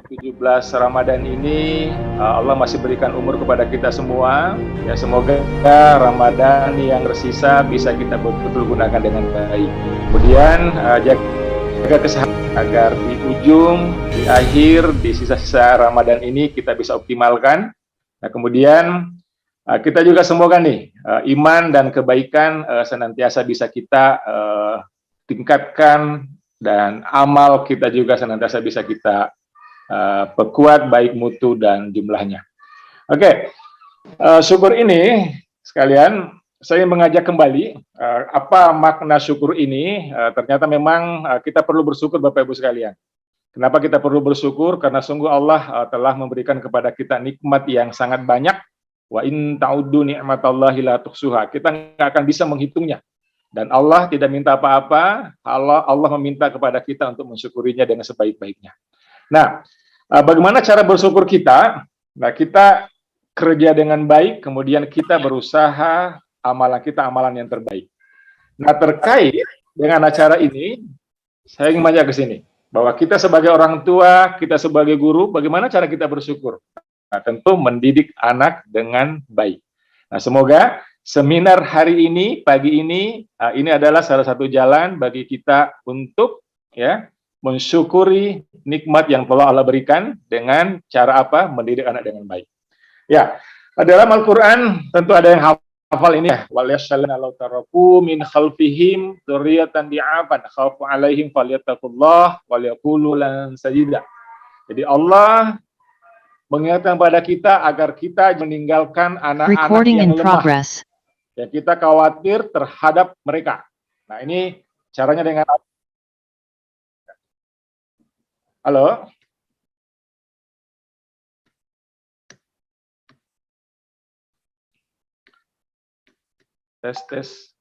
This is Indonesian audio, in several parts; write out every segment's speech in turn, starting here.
17 Ramadan ini Allah masih berikan umur kepada kita semua. Ya, semoga Ramadan yang tersisa bisa kita betul-betul gunakan dengan baik. Kemudian jaga kesehatan agar di ujung, di akhir, di sisa-sisa Ramadan ini kita bisa optimalkan. Nah, kemudian kita juga semoga nih iman dan kebaikan senantiasa bisa kita tingkatkan, dan amal kita juga senantiasa bisa kita perkuat baik mutu dan jumlahnya. Oke, syukur ini sekalian saya mengajak kembali apa makna syukur ini. Ternyata memang kita perlu bersyukur Bapak Ibu sekalian. Kenapa kita perlu bersyukur? Karena sungguh Allah telah memberikan kepada kita nikmat yang sangat banyak. Wa in ta'uddu ni'matallahi la tuhsuha. Kita nggak akan bisa menghitungnya. Dan Allah tidak minta apa-apa. Allah meminta kepada kita untuk mensyukurinya dengan sebaik-baiknya. Nah, bagaimana cara bersyukur kita? Nah, kita kerja dengan baik, kemudian kita berusaha amalan kita amalan yang terbaik. Nah, terkait dengan acara ini, saya ingin mengajak ke sini bahwa kita sebagai orang tua, kita sebagai guru, bagaimana cara kita bersyukur? Nah, tentu mendidik anak dengan baik. Nah, semoga seminar hari ini, pagi ini adalah salah satu jalan bagi kita untuk mensyukuri nikmat yang telah Allah berikan dengan cara apa? Mendidik anak dengan baik. Ya, dalam Al-Quran tentu ada yang hafal ini ya. Wal yashallana law taraku min khalfihim dzurriyyatan di'afan khafu 'alaihim falyattaqullah wal yaqulu lan sajida. Jadi Allah mengingatkan pada kita agar kita meninggalkan anak-anak yang lemah. Ya, kita khawatir terhadap mereka. Nah, ini caranya dengan halo. Tes.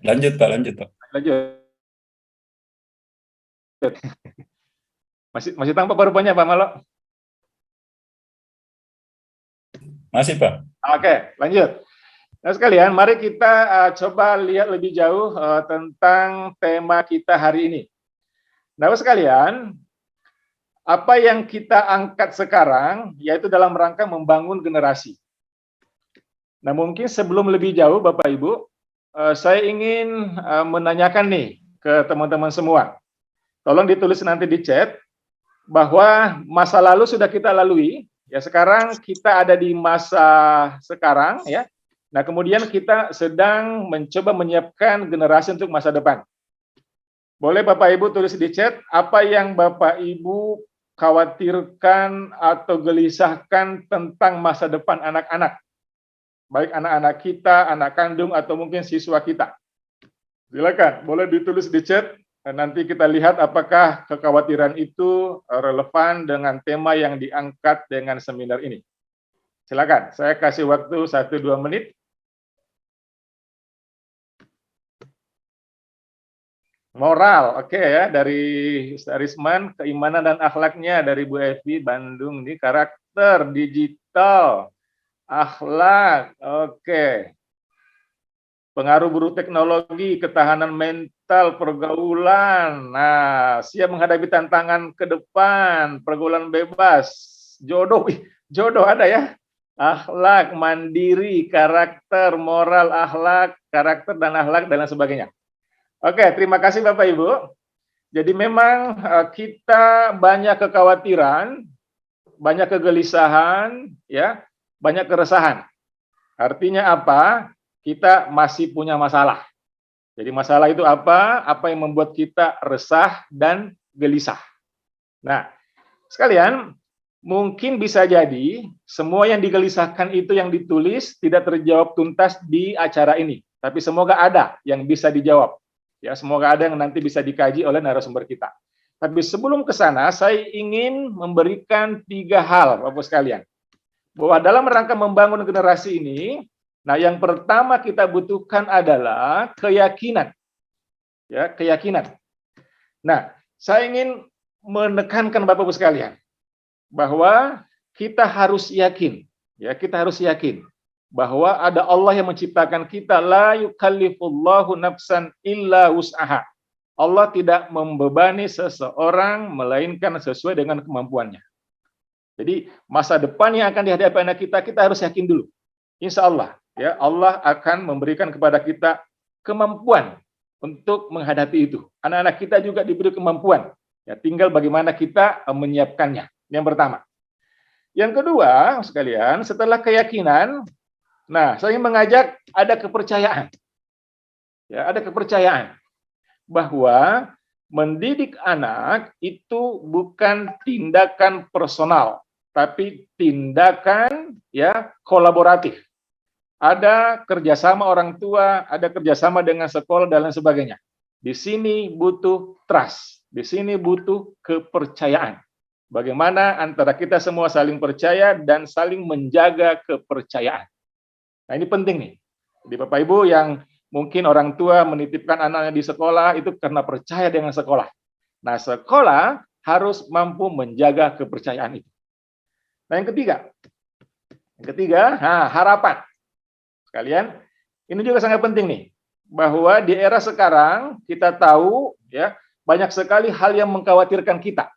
Lanjut Pak. Lanjut. Masih tampak rupanya Pak Malo? Masih Pak. Oke, lanjut. Nah sekalian, mari kita coba lihat lebih jauh tentang tema kita hari ini. Nah sekalian, apa yang kita angkat sekarang yaitu dalam rangka membangun generasi. Nah mungkin sebelum lebih jauh Bapak Ibu, saya ingin menanyakan nih ke teman-teman semua. Tolong ditulis nanti di chat bahwa masa lalu sudah kita lalui, ya sekarang kita ada di masa sekarang ya. Nah, kemudian kita sedang mencoba menyiapkan generasi untuk masa depan. Boleh Bapak Ibu tulis di chat apa yang Bapak Ibu khawatirkan atau gelisahkan tentang masa depan anak-anak. Baik anak-anak kita, anak kandung, atau mungkin siswa kita. Silakan, boleh ditulis di chat. Nanti kita lihat apakah kekhawatiran itu relevan dengan tema yang diangkat dengan seminar ini. Silakan, saya kasih waktu 1-2 menit. Moral, oke ya, dari Risman, keimanan dan akhlaknya dari Bu Evi, Bandung, ini karakter, digital, akhlak, oke. Pengaruh buruk teknologi, ketahanan mental, pergaulan, nah, siap menghadapi tantangan ke depan, pergaulan bebas, jodoh ada ya, akhlak, mandiri, karakter, moral, akhlak, karakter dan akhlak, dan lain sebagainya. Oke, terima kasih Bapak Ibu. Jadi memang kita banyak kekhawatiran, banyak kegelisahan, ya, banyak keresahan. Artinya apa? Kita masih punya masalah. Jadi masalah itu apa? Apa yang membuat kita resah dan gelisah. Nah, sekalian, mungkin bisa jadi semua yang digelisahkan itu yang ditulis tidak terjawab tuntas di acara ini. Tapi semoga ada yang bisa dijawab. Ya, semoga ada yang nanti bisa dikaji oleh narasumber kita. Tapi sebelum ke sana, saya ingin memberikan 3 hal, Bapak sekalian. Bahwa dalam rangka membangun generasi ini, nah yang pertama kita butuhkan adalah keyakinan. Ya, keyakinan. Nah, saya ingin menekankan Bapak-Ibu sekalian bahwa kita harus yakin, ya, kita harus yakin bahwa ada Allah yang menciptakan kita, la yukallifullahu nafsan illa wus'aha. Allah tidak membebani seseorang melainkan sesuai dengan kemampuannya. Jadi masa depan yang akan dihadapi anak kita harus yakin dulu. Insya Allah, ya Allah akan memberikan kepada kita kemampuan untuk menghadapi itu. Anak-anak kita juga diberi kemampuan. Ya, tinggal bagaimana kita menyiapkannya. Yang pertama. Yang kedua, sekalian, setelah keyakinan, nah, saya ingin mengajak ada kepercayaan. Ya, ada kepercayaan bahwa mendidik anak itu bukan tindakan personal, tapi tindakan ya kolaboratif. Ada kerjasama orang tua, ada kerjasama dengan sekolah dan lain sebagainya. Di sini butuh trust, di sini butuh kepercayaan. Bagaimana antara kita semua saling percaya dan saling menjaga kepercayaan. Nah, ini penting nih. Di Bapak Ibu yang mungkin orang tua menitipkan anaknya di sekolah itu karena percaya dengan sekolah. Nah, sekolah harus mampu menjaga kepercayaan itu. Nah, yang ketiga, harapan. Sekalian, ini juga sangat penting nih, bahwa di era sekarang kita tahu ya banyak sekali hal yang mengkhawatirkan kita.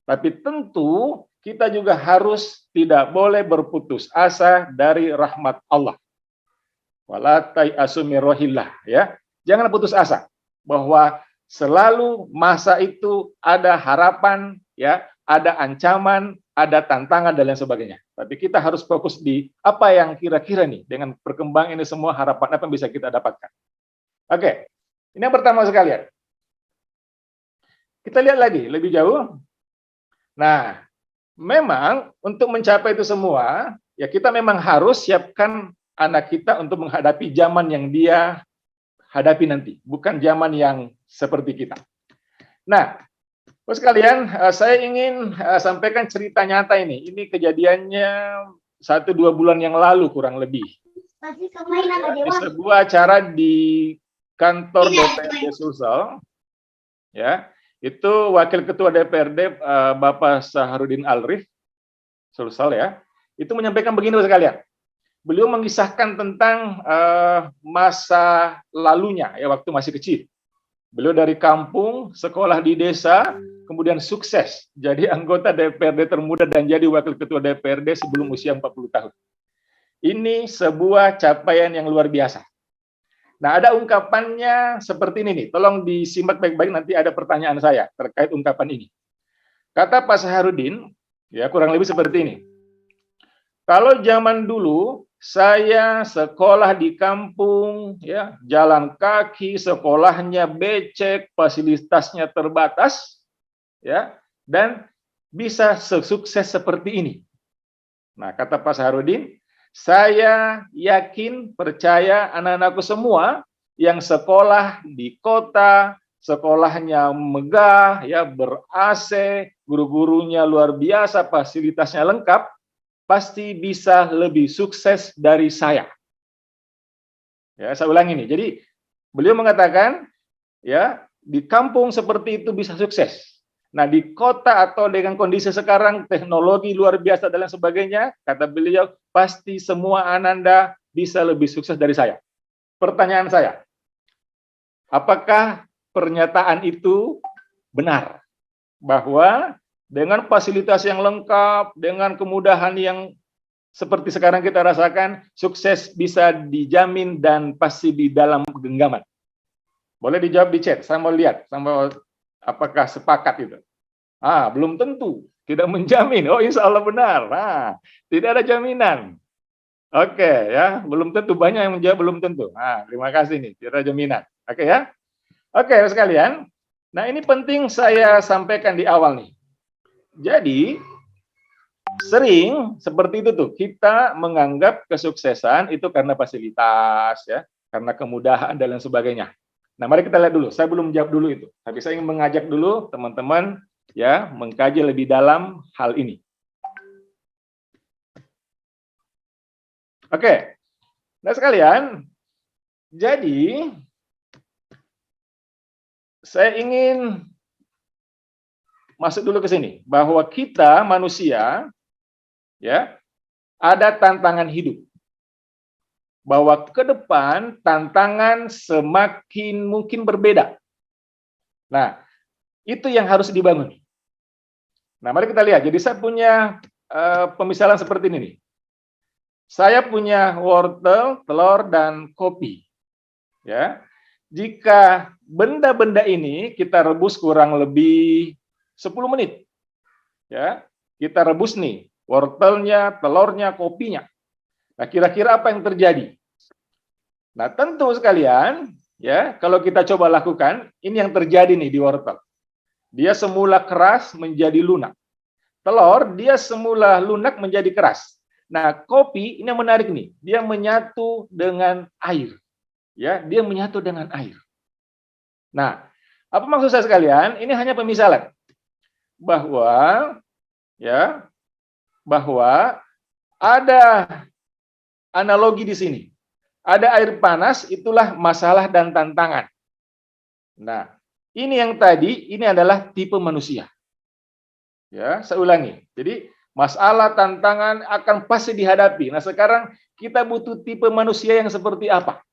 Tapi tentu kita juga harus tidak boleh berputus asa dari rahmat Allah. Wala tai'asu min rohillah, ya. Jangan putus asa bahwa selalu masa itu ada harapan, ya, ada ancaman, ada tantangan dan lain sebagainya. Tapi kita harus fokus di apa yang kira-kira nih dengan perkembangan ini semua harapan apa yang bisa kita dapatkan. Oke. Ini yang pertama sekalian. Kita lihat lagi lebih jauh. Nah, memang untuk mencapai itu semua, ya kita memang harus siapkan anak kita untuk menghadapi zaman yang dia hadapi nanti, bukan zaman yang seperti kita. Nah, sekalian, saya ingin sampaikan cerita nyata ini. Ini kejadiannya 1-2 bulan yang lalu kurang lebih. Di sebuah acara di kantor DPRD Sulsel, ya, itu Wakil Ketua DPRD Bapak Saharudin Alrif Sulsel, ya, itu menyampaikan begini sekalian. Beliau mengisahkan tentang masa lalunya, ya, waktu masih kecil. Beliau dari kampung, sekolah di desa, kemudian sukses jadi anggota DPRD termuda dan jadi Wakil Ketua DPRD sebelum usia 40 tahun. Ini sebuah capaian yang luar biasa. Nah, ada ungkapannya seperti ini nih. Tolong disimak baik-baik, nanti ada pertanyaan saya terkait ungkapan ini. Kata Pak Saharudin, ya kurang lebih seperti ini. Kalau zaman dulu saya sekolah di kampung, ya, jalan kaki, sekolahnya becek, fasilitasnya terbatas, ya, dan bisa sukses seperti ini. Nah, kata Pak Saharudin, saya yakin, percaya anak-anakku semua yang sekolah di kota, sekolahnya megah, ya, ber-AC, guru-gurunya luar biasa, fasilitasnya lengkap, pasti bisa lebih sukses dari saya. Ya, saya ulangi nih. Jadi beliau mengatakan, ya, di kampung seperti itu bisa sukses. Nah, di kota atau dengan kondisi sekarang teknologi luar biasa dan lain sebagainya, kata beliau, pasti semua Ananda bisa lebih sukses dari saya. Pertanyaan saya, apakah pernyataan itu benar? Bahwa dengan fasilitas yang lengkap, dengan kemudahan yang seperti sekarang kita rasakan, sukses bisa dijamin dan pasti di dalam genggaman. Boleh dijawab di chat, saya mau lihat, sama apakah sepakat itu. Belum tentu, tidak menjamin. Oh, insya Allah benar. Tidak ada jaminan. Oke, ya, belum tentu, banyak yang menjawab belum tentu. Terima kasih nih, tidak ada jaminan. Oke ya. Oke, sekalian. Nah, ini penting saya sampaikan di awal nih. Jadi, sering seperti itu tuh, kita menganggap kesuksesan itu karena fasilitas, ya, karena kemudahan dan lain sebagainya. Nah, mari kita lihat dulu. Saya belum jawab dulu itu, tapi saya ingin mengajak dulu teman-teman, ya, mengkaji lebih dalam hal ini. Oke. Nah, sekalian, jadi saya ingin masuk dulu ke sini, bahwa kita manusia, ya, ada tantangan hidup. Bahwa ke depan tantangan semakin mungkin berbeda. Nah, itu yang harus dibangun. Nah, mari kita lihat. Jadi saya punya pemisalan seperti ini nih. Saya punya wortel, telur, dan kopi. Ya, jika benda-benda ini kita rebus kurang lebih 10 menit, ya, kita rebus nih wortelnya, telurnya, kopinya. Nah, kira-kira apa yang terjadi? Nah, tentu sekalian, ya, kalau kita coba lakukan, ini yang terjadi nih di wortel. Dia semula keras menjadi lunak. Telur, dia semula lunak menjadi keras. Nah, kopi ini yang menarik nih, dia menyatu dengan air. Ya, dia menyatu dengan air. Nah, apa maksud saya sekalian? Ini hanya pemisalan bahwa ya, bahwa ada analogi di sini. Ada air panas, itulah masalah dan tantangan. Nah, ini yang tadi, ini adalah tipe manusia. Ya, saya ulangi. Jadi, masalah tantangan akan pasti dihadapi. Nah, sekarang kita butuh tipe manusia yang seperti apa?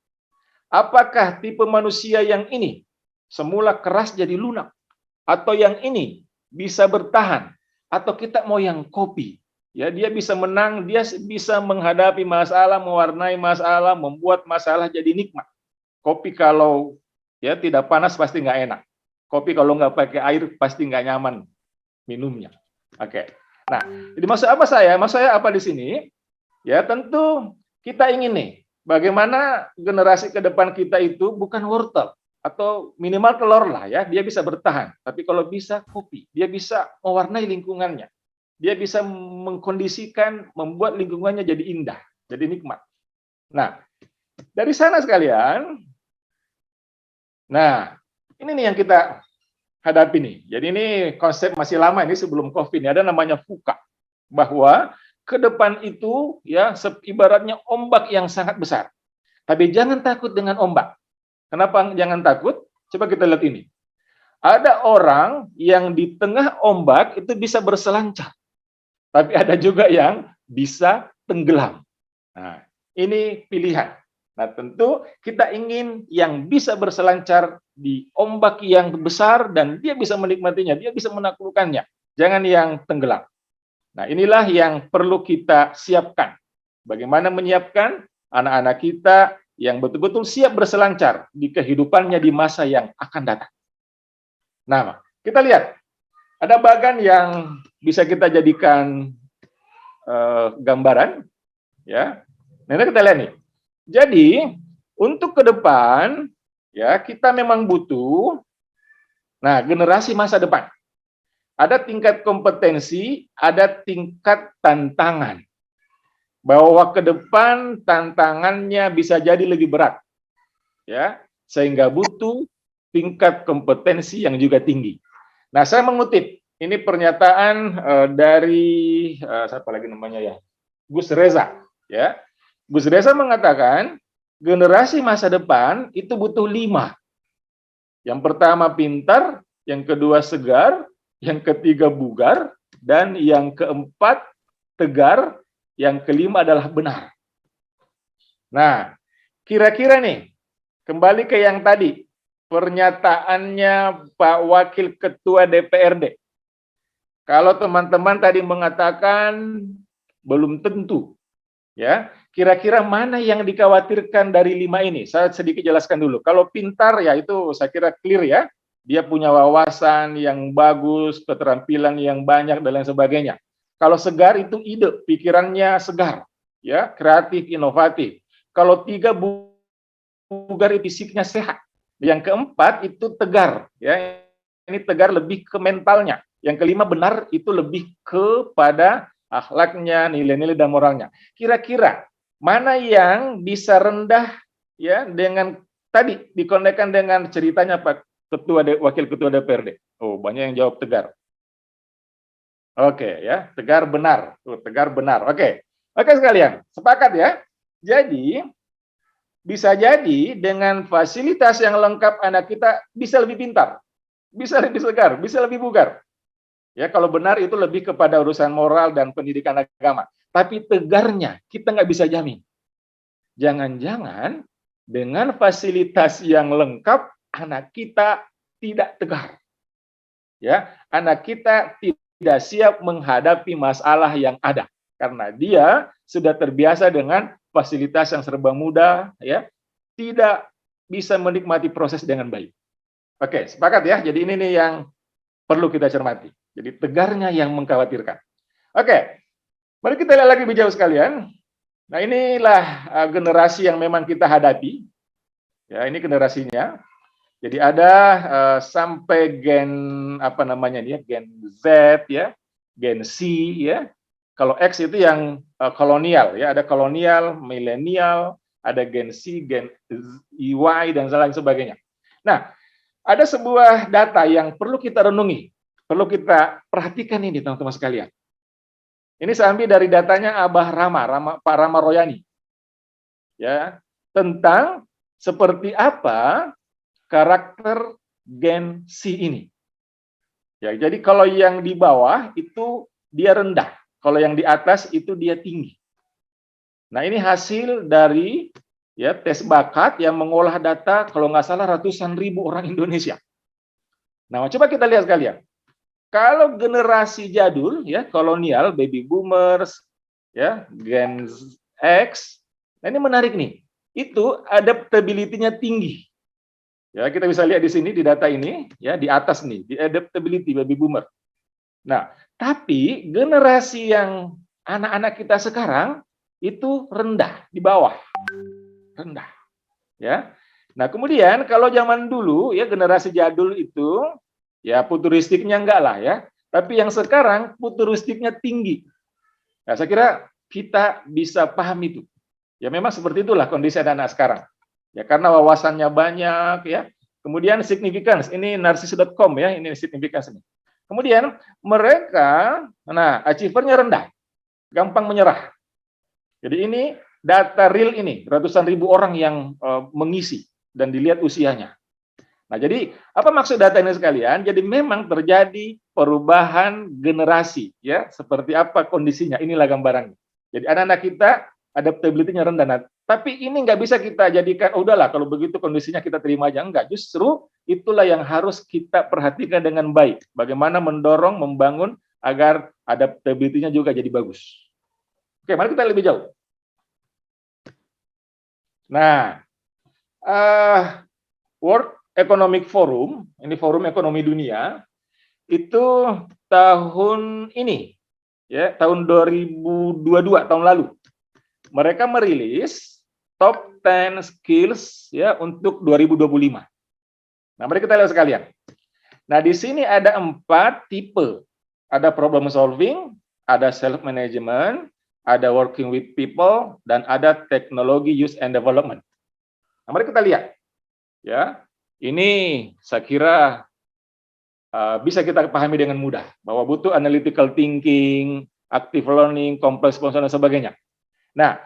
Apakah tipe manusia yang ini semula keras jadi lunak, atau yang ini bisa bertahan, atau kita mau yang kopi? Ya, dia bisa menang, dia bisa menghadapi masalah, mewarnai masalah, membuat masalah jadi nikmat. Kopi kalau ya tidak panas pasti nggak enak. Kopi kalau nggak pakai air pasti nggak nyaman minumnya. Oke. Nah, jadi maksud apa saya? Maksud saya apa di sini? Ya, tentu kita ingin nih, bagaimana generasi ke depan kita itu bukan wortel atau minimal telur lah ya, dia bisa bertahan. Tapi kalau bisa kopi, dia bisa mewarnai lingkungannya. Dia bisa mengkondisikan, membuat lingkungannya jadi indah, jadi nikmat. Nah, dari sana sekalian, nah, ini nih yang kita hadapi nih. Jadi ini konsep masih lama ini sebelum COVID ini, ada namanya VUCA. Bahwa ke depan itu ya ibaratnya ombak yang sangat besar. Tapi jangan takut dengan ombak. Kenapa jangan takut? Coba kita lihat ini. Ada orang yang di tengah ombak itu bisa berselancar. Tapi ada juga yang bisa tenggelam. Nah, ini pilihan. Nah, tentu kita ingin yang bisa berselancar di ombak yang besar dan dia bisa menikmatinya, dia bisa menaklukkannya. Jangan yang tenggelam. Nah, inilah yang perlu kita siapkan. Bagaimana menyiapkan anak-anak kita yang betul-betul siap berselancar di kehidupannya di masa yang akan datang. Nah, kita lihat. Ada bagan yang bisa kita jadikan gambaran. Ya. Nah, kita lihat nih. Jadi, untuk ke depan, ya kita memang butuh, nah, generasi masa depan. Ada tingkat kompetensi, ada tingkat tantangan. Bahwa ke depan tantangannya bisa jadi lebih berat. Ya, sehingga butuh tingkat kompetensi yang juga tinggi. Nah, saya mengutip ini pernyataan dari siapa lagi namanya ya? Gus Reza, ya. Gus Reza mengatakan generasi masa depan itu butuh 5. Yang pertama pintar, yang kedua segar, yang ketiga bugar, dan yang keempat tegar, yang kelima adalah benar. Nah, kira-kira nih, kembali ke yang tadi, pernyataannya Pak Wakil Ketua DPRD. Kalau teman-teman tadi mengatakan belum tentu, ya, kira-kira mana yang dikhawatirkan dari 5 ini? Saya sedikit jelaskan dulu. Kalau pintar ya itu saya kira clear ya. Dia punya wawasan yang bagus, keterampilan yang banyak dan lain sebagainya. Kalau segar itu ide, pikirannya segar, ya, kreatif, inovatif. Kalau 3 bugar fisiknya sehat. Yang keempat itu tegar, ya. Ini tegar lebih ke mentalnya. Yang kelima benar itu lebih kepada akhlaknya, nilai-nilai dan moralnya. Kira-kira mana yang bisa rendah ya dengan tadi dikonekkan dengan ceritanya Pak Wakil Ketua DPRD. Oh, banyak yang jawab tegar. Oke, ya, tegar benar. Tuh, tegar benar. Oke. Oke sekalian, sepakat ya. Jadi bisa jadi dengan fasilitas yang lengkap anak kita bisa lebih pintar, bisa lebih segar, bisa lebih bugar. Ya, kalau benar itu lebih kepada urusan moral dan pendidikan agama. Tapi tegarnya kita nggak bisa jamin. Jangan-jangan dengan fasilitas yang lengkap anak kita tidak tegar. Ya, anak kita tidak siap menghadapi masalah yang ada karena dia sudah terbiasa dengan fasilitas yang serba mudah, ya, tidak bisa menikmati proses dengan baik. Oke, sepakat ya. Jadi ini nih yang perlu kita cermati. Jadi tegarnya yang mengkhawatirkan. Oke, mari kita lihat lagi lebih jauh sekalian. Nah, inilah generasi yang memang kita hadapi. Ya, ini generasinya. Jadi ada sampai gen apa namanya ini ya, gen Z ya, gen C ya. Kalau X itu yang kolonial ya, ada kolonial, milenial, ada gen C, gen Y dan lain sebagainya. Nah, ada sebuah data yang perlu kita renungi, perlu kita perhatikan ini teman-teman sekalian. Ini saya ambil dari datanya Abah Pak Rama Royani. Ya, tentang seperti apa karakter gen C ini. Ya, jadi kalau yang di bawah itu dia rendah, kalau yang di atas itu dia tinggi. Nah, ini hasil dari ya tes bakat yang mengolah data kalau nggak salah ratusan ribu orang Indonesia. Nah, coba kita lihat sekalian. Kalau generasi jadul ya kolonial, baby boomers, ya gen X, nah ini menarik nih. Itu adaptability-nya tinggi. Ya, kita bisa lihat di sini di data ini ya di atas nih, di adaptability baby boomer. Nah, tapi generasi yang anak-anak kita sekarang itu rendah, di bawah. Rendah. Ya. Nah, kemudian kalau zaman dulu ya generasi jadul itu ya futuristiknya enggak lah ya. Tapi yang sekarang futuristiknya tinggi. Nah, saya kira kita bisa paham itu. Ya memang seperti itulah kondisi anak-anak sekarang. Ya karena wawasannya banyak ya. Kemudian significance, ini narsis.com ya, ini significance ini. Kemudian mereka achiever-nya rendah. Gampang menyerah. Jadi ini data real ini, ratusan ribu orang yang mengisi dan dilihat usianya. Nah, jadi apa maksud data ini sekalian? Jadi memang terjadi perubahan generasi ya, seperti apa kondisinya. Inilah gambarannya. Jadi anak-anak kita adaptability-nya rendah. Nah, tapi ini nggak bisa kita jadikan, oh, udahlah kalau begitu kondisinya kita terima aja. Enggak, justru itulah yang harus kita perhatikan dengan baik. Bagaimana mendorong, membangun agar adaptability-nya juga jadi bagus. Oke, mari kita lebih jauh. Nah, World Economic Forum, ini forum ekonomi dunia, itu tahun ini, ya tahun 2022, tahun lalu, mereka merilis top 10 skills ya untuk 2025. Nah, mari kita lihat sekalian. Nah, di sini ada 4 tipe. Ada problem solving, ada self management, ada working with people, dan ada teknologi use and development. Nah, mari kita lihat. Ya, ini saya kira bisa kita pahami dengan mudah bahwa butuh analytical thinking, active learning, complex problem dan sebagainya. Nah,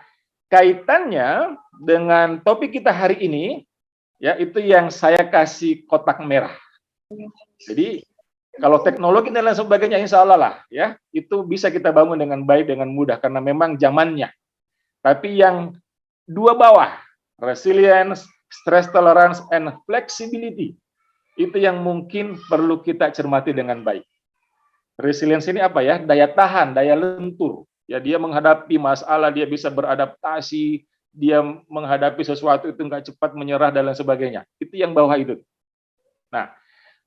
kaitannya dengan topik kita hari ini, ya itu yang saya kasih kotak merah. Jadi kalau teknologi dan lain sebagainya, insya Allah lah, ya itu bisa kita bangun dengan baik dengan mudah karena memang zamannya. Tapi yang dua bawah, resilience, stress tolerance, and flexibility, itu yang mungkin perlu kita cermati dengan baik. Resilience ini apa ya? Daya tahan, daya lentur. Ya, dia menghadapi masalah, dia bisa beradaptasi, dia menghadapi sesuatu itu nggak cepat menyerah dan lain sebagainya. Itu yang bawah itu. Nah,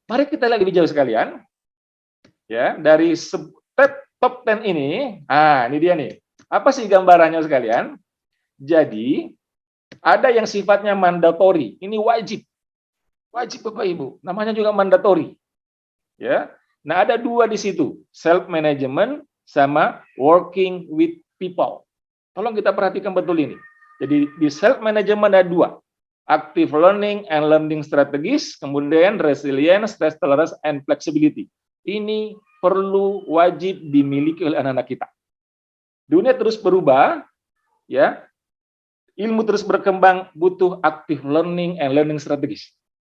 mari kita lihat lebih jauh sekalian. Ya, dari top 10 ini, ini dia nih. Apa sih gambarannya sekalian? Jadi, ada yang sifatnya mandatory, ini wajib. Wajib Bapak Ibu, namanya juga mandatory. Ya. Nah, ada 2 di situ, self management sama working with people. Tolong kita perhatikan betul ini. Jadi di self management ada 2. Active learning and learning strategies, kemudian resilience, stress tolerance, and flexibility. Ini perlu wajib dimiliki oleh anak-anak kita. Dunia terus berubah, ya. Ilmu terus berkembang, butuh active learning and learning strategies.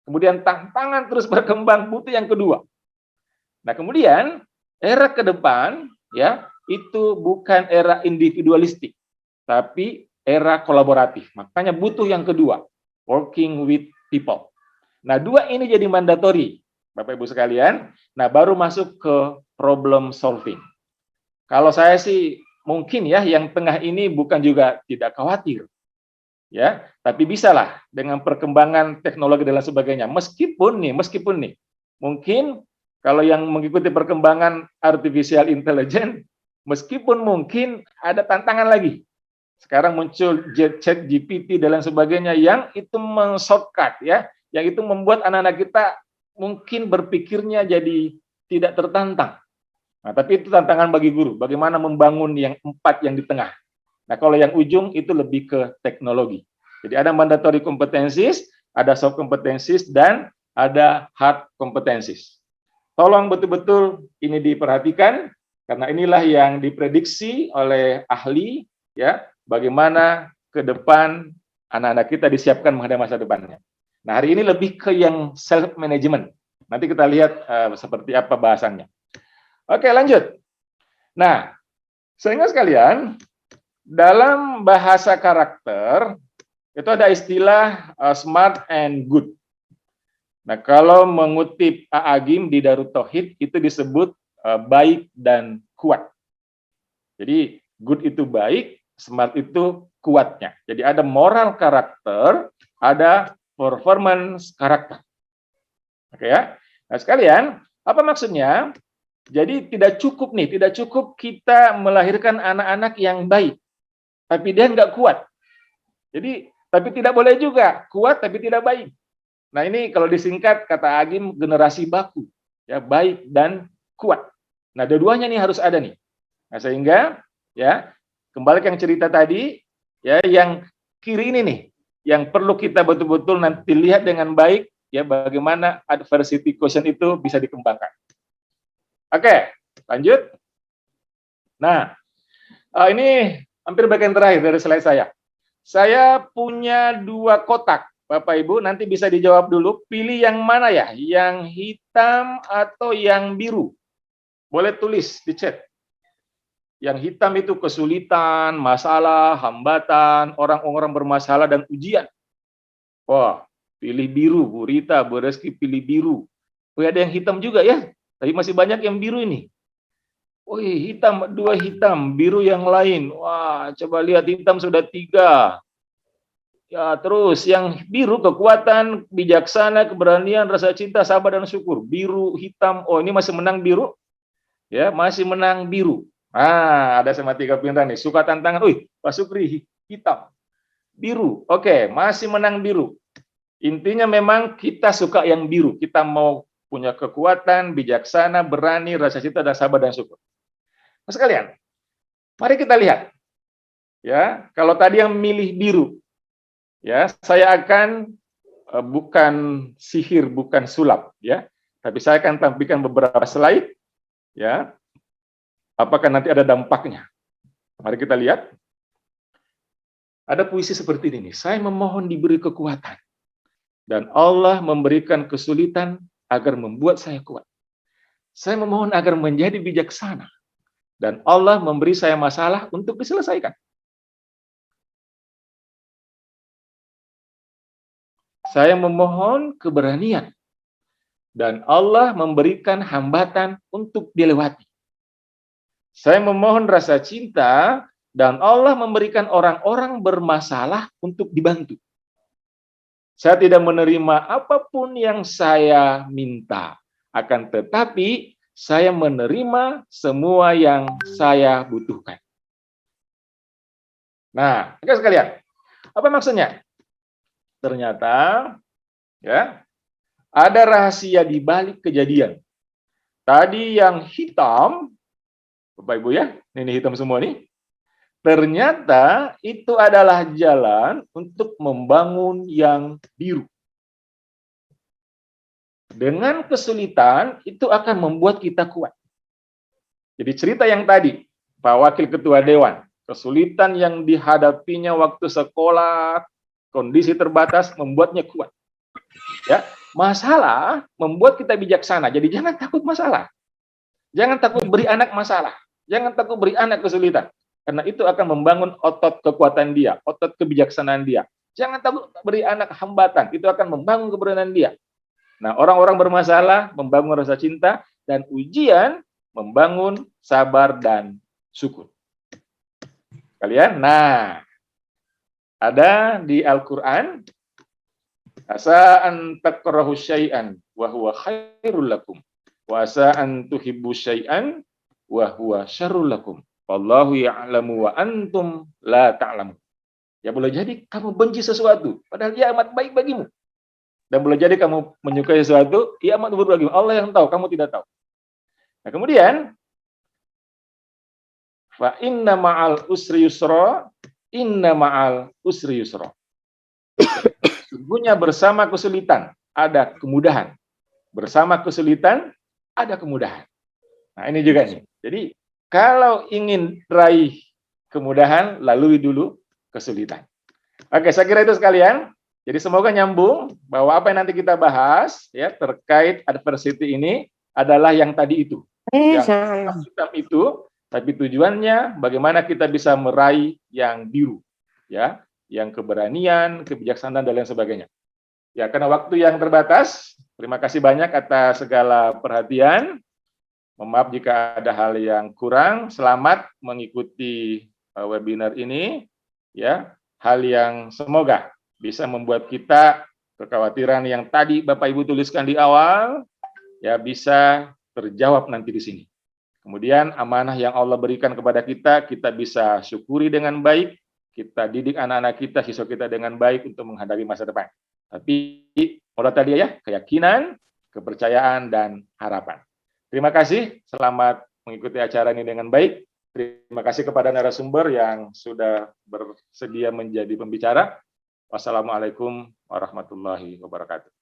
Kemudian tantangan terus berkembang, butuh yang kedua. Nah, kemudian era ke depan ya, itu bukan era individualistik, tapi era kolaboratif. Makanya butuh yang kedua, working with people. Nah, 2 ini jadi mandatori. Bapak Ibu sekalian. Nah, baru masuk ke problem solving. Kalau saya sih mungkin ya yang tengah ini bukan juga tidak khawatir. Ya, tapi bisalah dengan perkembangan teknologi dan lain sebagainya. Meskipun nih, mungkin kalau yang mengikuti perkembangan artificial intelligence, meskipun mungkin ada tantangan lagi. Sekarang muncul chat GPT dan lain sebagainya yang itu men-shortcut ya, yang itu membuat anak-anak kita mungkin berpikirnya jadi tidak tertantang. Nah, tapi itu tantangan bagi guru, bagaimana membangun yang 4 yang di tengah. Nah, kalau yang ujung itu lebih ke teknologi. Jadi ada mandatory competencies, ada soft competencies, dan ada hard competencies. Tolong betul-betul ini diperhatikan, karena inilah yang diprediksi oleh ahli, ya, bagaimana ke depan anak-anak kita disiapkan menghadapi masa depannya. Nah, hari ini lebih ke yang self-management. Nanti kita lihat seperti apa bahasannya. Oke, lanjut. Nah, sehingga sekalian, dalam bahasa karakter, itu ada istilah smart and good. Nah, kalau mengutip Agim di Darut Tauhid, itu disebut baik dan kuat. Jadi, good itu baik, smart itu kuatnya. Jadi, ada moral karakter, ada performance karakter. Oke ya. Nah, sekalian, apa maksudnya? Jadi tidak cukup kita melahirkan anak-anak yang baik, tapi dia nggak kuat. Jadi, tapi tidak boleh juga kuat tapi tidak baik. Nah, ini kalau disingkat kata Agim generasi baku, ya, baik dan kuat. Nah, dua-duanya nih harus ada nih. Nah, sehingga ya kembali ke yang cerita tadi, ya, yang kiri ini nih, yang perlu kita betul-betul nanti lihat dengan baik, ya, bagaimana adversity quotient itu bisa dikembangkan. Oke, lanjut. Nah, ini hampir bagian terakhir dari slide saya. Saya punya 2 kotak, Bapak Ibu, nanti bisa dijawab dulu, pilih yang mana ya, yang hitam atau yang biru. Boleh tulis di chat. Yang hitam itu kesulitan, masalah, hambatan, orang-orang bermasalah dan ujian. Wah, pilih biru, Bu Rita, Bu Reski pilih biru. Oh, ada yang hitam juga ya, tapi masih banyak yang biru ini. Wih, hitam, 2 hitam, biru yang lain. Wah, coba lihat hitam sudah 3. Ya, terus yang biru kekuatan, bijaksana, keberanian, rasa cinta, sabar dan syukur. Biru, hitam. Oh, ini masih menang biru. Ya, masih menang biru. Ah, ada sama 3 pilihan nih. Suka tantangan. Wih, Pak Sukri hitam. Biru. Oke, masih menang biru. Intinya memang kita suka yang biru. Kita mau punya kekuatan, bijaksana, berani, rasa cinta dan sabar dan syukur. Nah, sekalian, mari kita lihat. Ya, kalau tadi yang milih biru, ya, saya akan bukan sihir, bukan sulap, ya, tapi saya akan tampilkan beberapa slide, ya. Apakah nanti ada dampaknya? Mari kita lihat. Ada puisi seperti ini. Saya memohon diberi kekuatan, dan Allah memberikan kesulitan agar membuat saya kuat. Saya memohon agar menjadi bijaksana, dan Allah memberi saya masalah untuk diselesaikan. Saya memohon keberanian, dan Allah memberikan hambatan untuk dilewati. Saya memohon rasa cinta, dan Allah memberikan orang-orang bermasalah untuk dibantu. Saya tidak menerima apapun yang saya minta, akan tetapi saya menerima semua yang saya butuhkan. Nah, oke sekalian, apa maksudnya? Ternyata, ya, ada rahasia di balik kejadian. Tadi yang hitam, Bapak Ibu ya, ini hitam semua nih. Ternyata itu adalah jalan untuk membangun yang biru. Dengan kesulitan, itu akan membuat kita kuat. Jadi cerita yang tadi, Pak Wakil Ketua Dewan, kesulitan yang dihadapinya waktu sekolah, kondisi terbatas, membuatnya kuat. Ya, masalah membuat kita bijaksana. Jadi jangan takut masalah. Jangan takut beri anak masalah. Jangan takut beri anak kesulitan. Karena itu akan membangun otot kekuatan dia, otot kebijaksanaan dia. Jangan takut beri anak hambatan, itu akan membangun keberanian dia. Nah, orang-orang bermasalah membangun rasa cinta, dan ujian membangun sabar dan syukur. Kalian, nah, ada di Al-Quran, asa an takrahu syai'an wa huwa khairul lakum, wa asa an tuhibbu syai'an wa huwa syarrul lakum. Wallahu ya'lamu wa antum la ta'lamun. Ya, boleh jadi kamu benci sesuatu, padahal dia amat baik bagimu. Dan boleh jadi kamu menyukai sesuatu, ia amat buruk bagimu. Allah yang tahu, kamu tidak tahu. Nah, kemudian, fa inna ma'al usri yusra, inna ma'al usri yusra. Sungguhnya bersama kesulitan ada kemudahan. Bersama kesulitan ada kemudahan. Nah, ini juga nih. Jadi, kalau ingin raih kemudahan, lalui dulu kesulitan. Oke, saya kira itu sekalian. Jadi semoga nyambung bahwa apa yang nanti kita bahas ya terkait adversity ini adalah yang tadi itu. Yang hitam itu, tapi tujuannya bagaimana kita bisa meraih yang biru. Ya, yang keberanian, kebijaksanaan dan lain sebagainya. Ya, karena waktu yang terbatas, terima kasih banyak atas segala perhatian. Maaf jika ada hal yang kurang. Selamat mengikuti webinar ini. Ya, hal yang semoga bisa membuat kita kekhawatiran yang tadi Bapak Ibu tuliskan di awal ya bisa terjawab nanti di sini. Kemudian amanah yang Allah berikan kepada kita bisa syukuri dengan baik, kita didik anak-anak kita, siswa kita dengan baik untuk menghadapi masa depan. Tapi orang tadi ya, keyakinan, kepercayaan dan harapan. Terima kasih, selamat mengikuti acara ini dengan baik. Terima kasih kepada narasumber yang sudah bersedia menjadi pembicara. Wassalamualaikum warahmatullahi wabarakatuh.